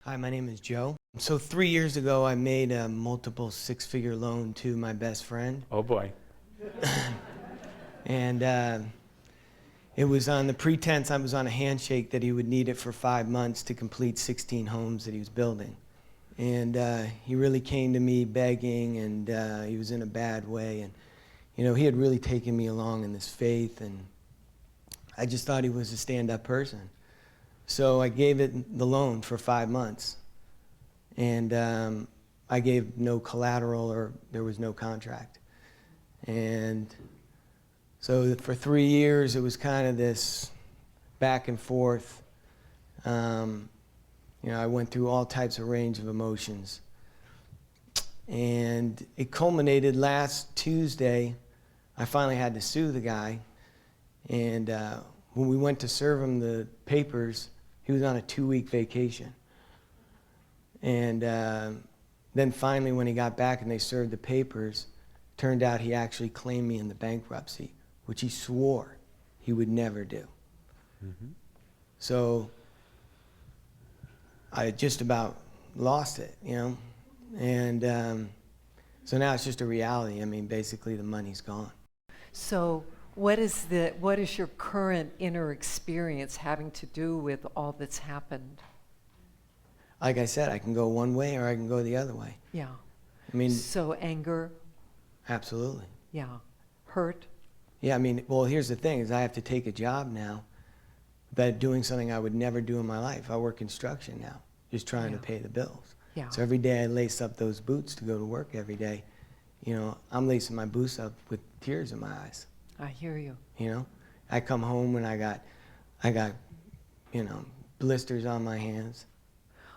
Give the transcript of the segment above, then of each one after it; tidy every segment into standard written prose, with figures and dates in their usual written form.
Hi, my name is Joe. So 3 years ago, I made a multiple six-figure loan to my best friend. Oh boy. And it was on the pretense I was on a handshake that he would need it for 5 months to complete 16 homes that he was building. And he really came to me begging, and he was in a bad way. And, you know, he had really taken me along in this faith, and I just thought he was a stand-up person. So I gave it the loan for 5 months. And I gave no collateral, or there was no contract. And so for 3 years, it was kind of this back and forth. You know, I went through all types of range of emotions. And it culminated last Tuesday. I finally had to sue the guy. And when we went to serve him the papers, he was on a 2-week vacation. And then finally, when he got back and they served the papers, turned out he actually claimed me in the bankruptcy, which he swore he would never do. Mm-hmm. So I just about lost it, you know? And so now it's just a reality. I mean, basically the money's gone. So what is your current inner experience having to do with all that's happened? Like I said, I can go one way or I can go the other way. Yeah. I mean, So anger, absolutely. yeah. Hurt. Yeah, I mean, well, here's the thing, is I have to take a job now, but doing something I would never do in my life. I work construction now, just trying to pay the bills. Yeah. So every day I lace up those boots to go to work every day. You know, I'm lacing my boots up with tears in my eyes. I hear you. You know, I come home and I got, you know, blisters on my hands.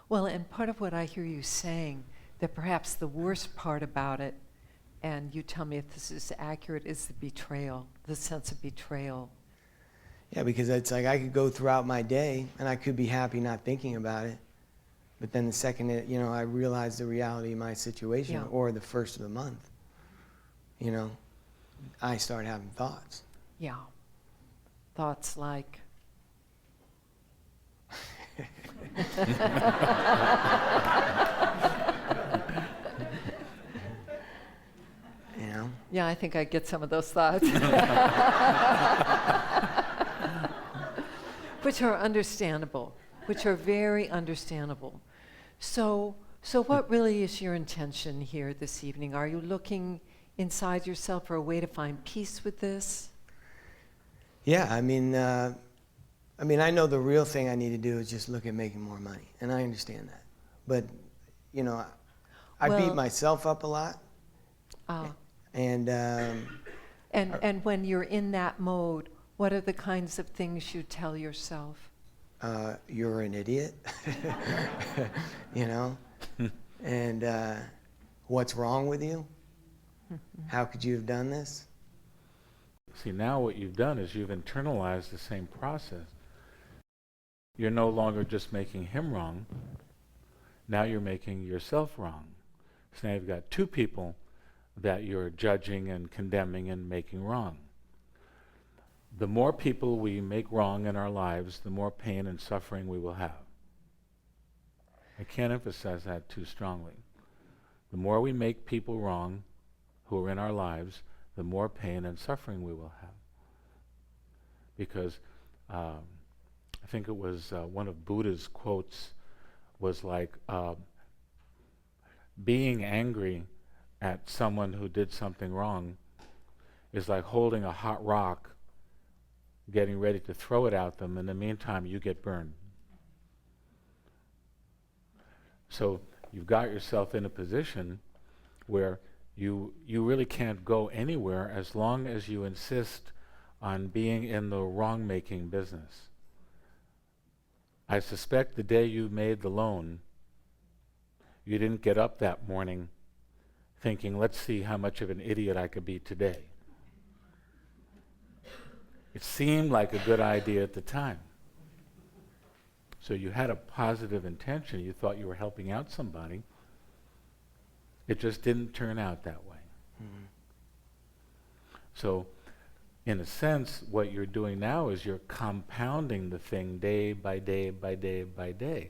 Well, and part of what I hear you saying, that perhaps the worst part about it, and you tell me if this is accurate, is the betrayal, the sense of betrayal. Yeah, because it's like I could go throughout my day and I could be happy not thinking about it. But then the second, you know, I realize the reality of my situation, or the first of the month, you know, I start having thoughts. Yeah. Thoughts like? You know? Yeah, I think I get some of those thoughts. Which are understandable, which are very understandable. So what really is your intention here this evening? Are you looking inside yourself for a way to find peace with this? Yeah, I mean, I know the real thing I need to do is just look at making more money, and I understand that. But, you know, I beat myself up a lot. And when you're in that mode, what are the kinds of things you tell yourself? You're an idiot, you know? And what's wrong with you? How could you have done this? See, now what you've done is you've internalized the same process. You're no longer just making him wrong. Now you're making yourself wrong. So now you've got two people that you're judging and condemning and making wrong. The more people we make wrong in our lives, the more pain and suffering we will have. I can't emphasize that too strongly. The more we make people wrong who are in our lives, the more pain and suffering we will have. Because I think it was one of Buddha's quotes was like, being angry at someone who did something wrong is like holding a hot rock, getting ready to throw it at them. In the meantime, you get burned. So you've got yourself in a position where you really can't go anywhere as long as you insist on being in the wrong-making business. I suspect the day you made the loan, you didn't get up that morning thinking, let's see how much of an idiot I could be today. It seemed like a good idea at the time. So you had a positive intention. You thought you were helping out somebody. It just didn't turn out that way. Mm-hmm. So in a sense, what you're doing now is you're compounding the thing day by day by day by day.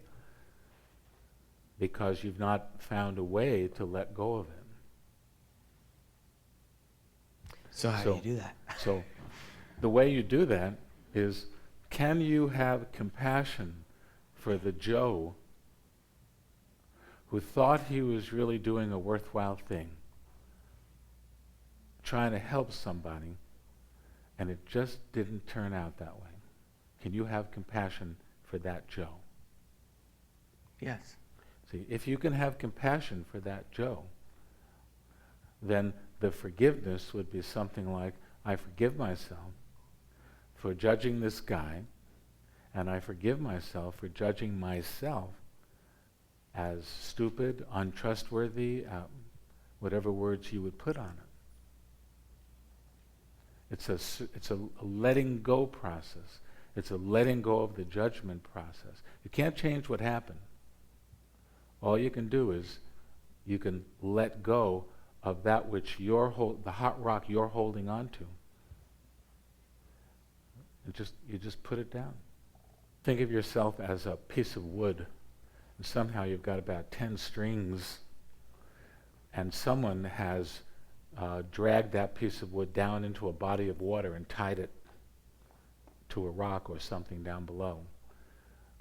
because you've not found a way to let go of it. So how do you do that? So the way you do that is, can you have compassion for the Joe who thought he was really doing a worthwhile thing, trying to help somebody, and it just didn't turn out that way? Can you have compassion for that Joe? Yes. See, if you can have compassion for that Joe, then the forgiveness would be something like, I forgive myself for judging this guy, and I forgive myself for judging myself as stupid, untrustworthy, whatever words you would put on it. It's a letting go process. It's a letting go of the judgment process. You can't change what happened. All you can do is you can let go of that which the hot rock you're holding on to. You just put it down. Think of yourself as a piece of wood, and somehow you've got about 10 strings, and someone has dragged that piece of wood down into a body of water and tied it to a rock or something down below.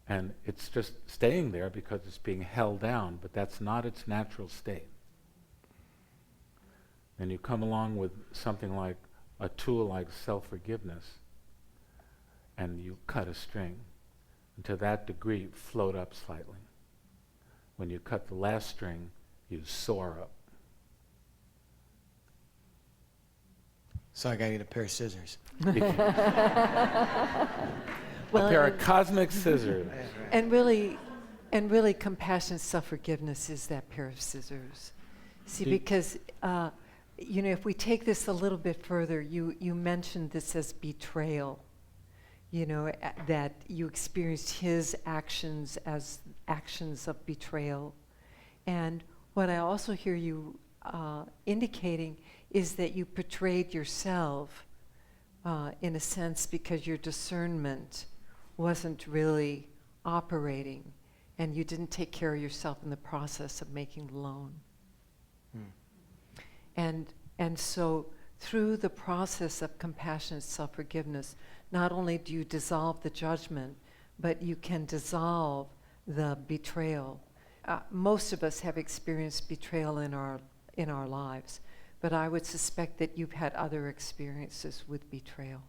And it's just staying there because it's being held down, but that's not its natural state. And you come along with something like a tool like self-forgiveness, and you cut a string, and to that degree float up slightly. When you cut the last string, you soar up. So I gotta get a pair of scissors. Well, a pair of cosmic scissors. And really, compassionate self-forgiveness is that pair of scissors. See, because, if we take this a little bit further, you mentioned this as betrayal, that you experienced his actions as actions of betrayal. And what I also hear you indicating is that you betrayed yourself, in a sense, because your discernment wasn't really operating, and you didn't take care of yourself in the process of making the loan. And so through the process of compassionate self-forgiveness, not only do you dissolve the judgment, but you can dissolve the betrayal. Most of us have experienced betrayal in our lives, but I would suspect that you've had other experiences with betrayal.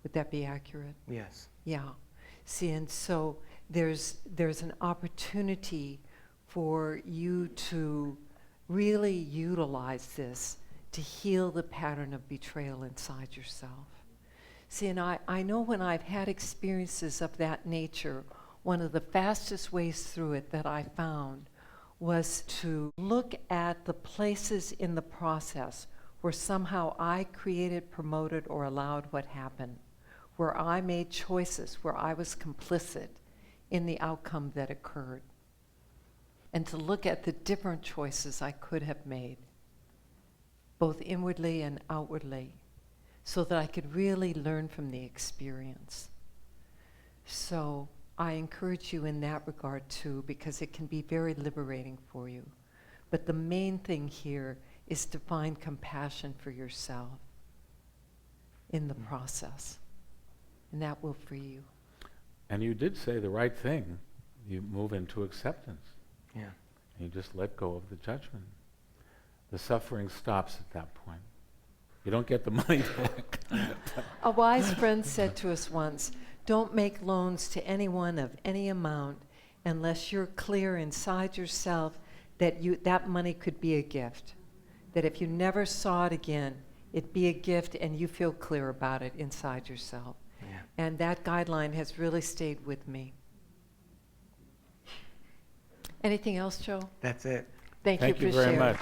Would that be accurate? Yes. Yeah. See, and so there's an opportunity for you to really utilize this to heal the pattern of betrayal inside yourself. See, and I know when I've had experiences of that nature, one of the fastest ways through it that I found was to look at the places in the process where somehow I created, promoted, or allowed what happened, where I made choices, where I was complicit in the outcome that occurred, and to look at the different choices I could have made, both inwardly and outwardly, so that I could really learn from the experience. So I encourage you in that regard too, because it can be very liberating for you. But the main thing here is to find compassion for yourself in the process, and that will free you. And you did say the right thing. You move into acceptance. Yeah. And you just let go of the judgment. The suffering stops at that point. You don't get the money back. A wise friend said to us once, don't make loans to anyone of any amount unless you're clear inside yourself that that money could be a gift. That if you never saw it again, it'd be a gift and you feel clear about it inside yourself. Yeah. And that guideline has really stayed with me. Anything else, Joe? That's it. Thank you Thank for you very sharing. much.